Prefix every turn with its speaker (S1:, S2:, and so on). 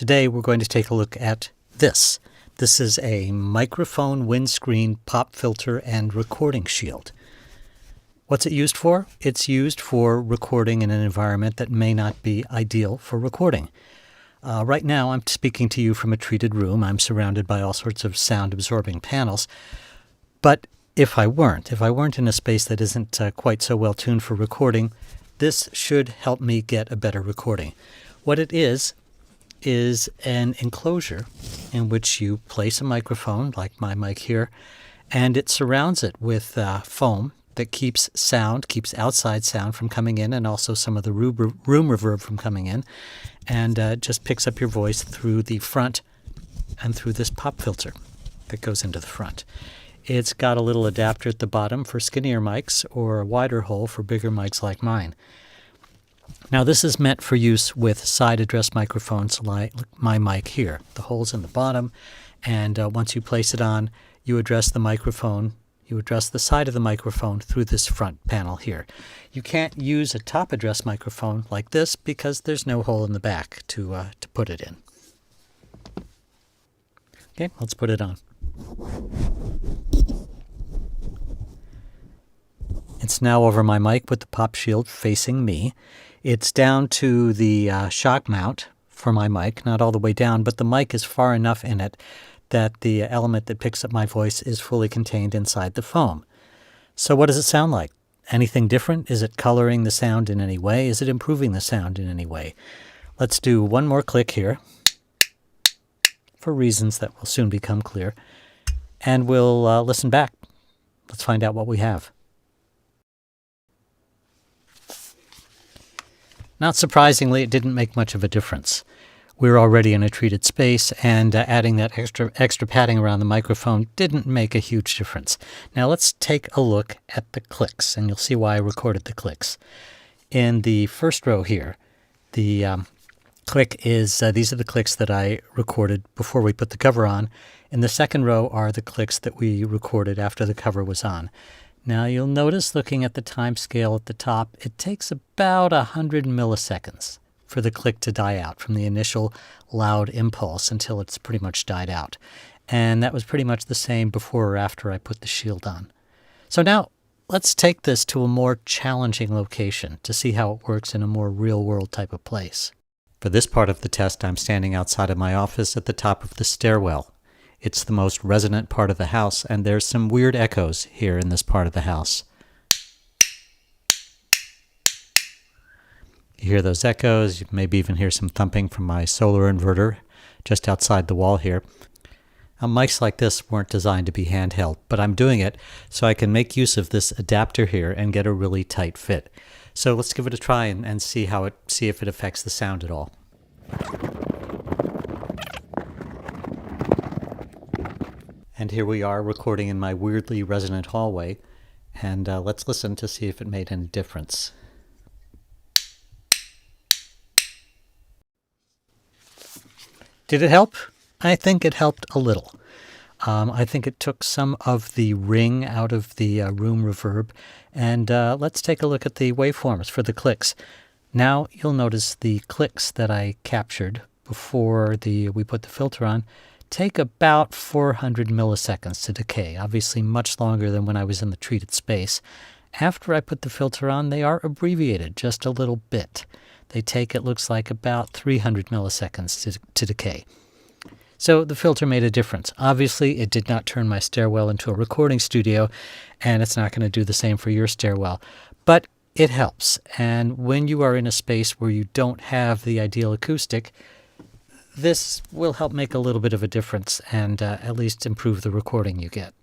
S1: Today we're going to take a look at this. This is a microphone windscreen pop filter and recording shield. What's it used for? It's used for recording in an environment that may not be ideal for recording. Right now I'm speaking to you from a treated room. I'm surrounded by all sorts of sound-absorbing panels. But if I weren't in a space that isn't quite so well tuned for recording, this should help me get a better recording. What it is an enclosure in which you place a microphone, like my mic here, and it surrounds it with foam that keeps outside sound from coming in, and also some of the room reverb from coming in, and just picks up your voice through the front and through this pop filter that goes into the front. It's got a little adapter at the bottom for skinnier mics or a wider hole for bigger mics like mine. Now this is meant for use with side address microphones like my mic here. The hole's in the bottom, and once you place it on, you address the side of the microphone through this front panel here. You can't use a top address microphone like this because there's no hole in the back to put it in. Okay, let's put it on. It's now over my mic with the pop shield facing me. It's down to the shock mount for my mic, not all the way down, but the mic is far enough in it that the element that picks up my voice is fully contained inside the foam. So what does it sound like? Anything different? Is it coloring the sound in any way? Is it improving the sound in any way? Let's do one more click here for reasons that will soon become clear, and we'll listen back. Let's find out what we have. Not surprisingly, it didn't make much of a difference. We're already in a treated space, and adding that extra padding around the microphone didn't make a huge difference. Now let's take a look at the clicks, and you'll see why I recorded the clicks. In the first row here, the click is, these are the clicks that I recorded before we put the cover on. In the second row are the clicks that we recorded after the cover was on. Now you'll notice, looking at the time scale at the top, it takes about 100 milliseconds for the click to die out from the initial loud impulse until it's pretty much died out. And that was pretty much the same before or after I put the shield on. So now let's take this to a more challenging location to see how it works in a more real-world type of place. For this part of the test, I'm standing outside of my office at the top of the stairwell. It's the most resonant part of the house, and there's some weird echoes here in this part of the house. You hear those echoes. You maybe even hear some thumping from my solar inverter just outside the wall here. Now, mics like this weren't designed to be handheld, but I'm doing it so I can make use of this adapter here and get a really tight fit. So let's give it a try and see if it affects the sound at all. And here we are recording in my weirdly resonant hallway, and let's listen to see if it made any difference. Did it help? I think it helped a little. I think it took some of the ring out of the room reverb, and let's take a look at the waveforms for the clicks. Now you'll notice the clicks that I captured before we put the filter on take about 400 milliseconds to decay, obviously much longer than when I was in the treated space. After I put the filter on, they are abbreviated just a little bit. They take, it looks like, about 300 milliseconds to decay. So the filter made a difference. Obviously, it did not turn my stairwell into a recording studio, and it's not going to do the same for your stairwell. But it helps, and when you are in a space where you don't have the ideal acoustic, this will help make a little bit of a difference and at least improve the recording you get.